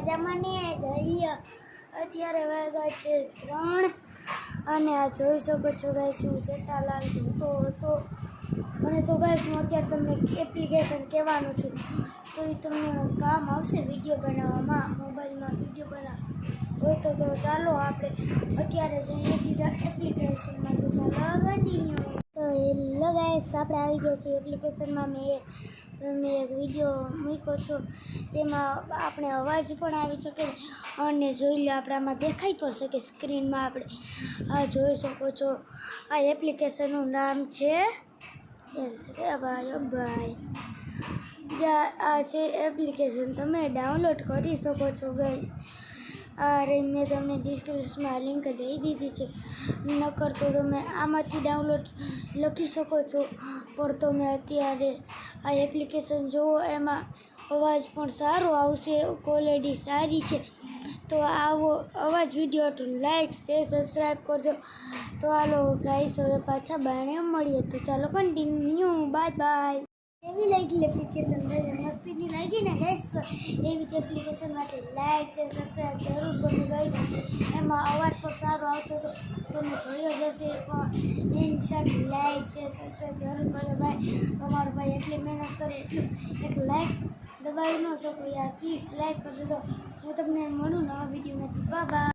મજામાં ને જઈએ અત્યારે વાગ્યા છે 3 અને આ જોઈ શકો છો ગાઈસ હું જેઠાલાલ જોતો હતો અને તો ગાઈસ હું અત્યારે તમને એપ્લિકેશન કહેવાનું છું તો એ તમને કામ આવશે વિડીયો બનાવવામાં મોબાઈલમાં વિડીયો બનાવ હોય તો ચાલો આપણે અત્યારે જઈએ સીધા એપ્લિકેશનમાં તો ચાલો કન્ટિન્યુ તો હેલો ગાઈસ આપણે આવી ગયા છીએ એપ્લિકેશનમાં મેં એક વિડીયો મૂક્યો છો તેમાં આપણે અવાજ પણ આવી શકે અને જોઈ લો આપણે આમાં દેખાઈ પણ શકે સ્ક્રીનમાં આપણે આ જોઈ શકો છો આ એપ્લિકેશનનું નામ છે ભાઈ આ છે એપ્લિકેશન તમે ડાઉનલોડ કરી શકો છો ગાઈસ આ મેં તમને ડિસ્ક્રિપ્શનમાં લિંક દઈ દીધી છે નકર તો તમે આમાંથી ડાઉનલોડ લખી શકો છો પણ તમે અત્યારે આ એપ્લિકેશન જુઓ એમાં અવાજ પણ સારો આવશે ક્વોલિટી સારી છે તો આવો અવાજ વિડીયો તો લાઈક શેર સબસ્ક્રાઈબ કરજો તો હાલો ગાઈસ હવે પાછા બાણે મળીએ તો ચાલો કન્ટિન્યુ બાય બાય એવી લાગી એપ્લિકેશન મસ્તીની લાગી ને ગાઈસ એવી જ એપ્લિકેશન માટે લાઈક શેર સબસ્ક્રાઈબ જરૂર કરજો ગાઈસ એમાં અવાજ પણ સારો આવતો હતો તમે જોયો જશે પણ એની સાથે લાઈક શેર સબસ્ક્રાઈબ જરૂર કરજો ભાઈ તમારો ભાઈ એટલી મહેનત કરે એટલું એક લાઈક દબાવી ન શકો યાર પ્લીઝ લાઈક કરજો તો હું તમને મળું નવા વિડીયોમાંથી બાય બાય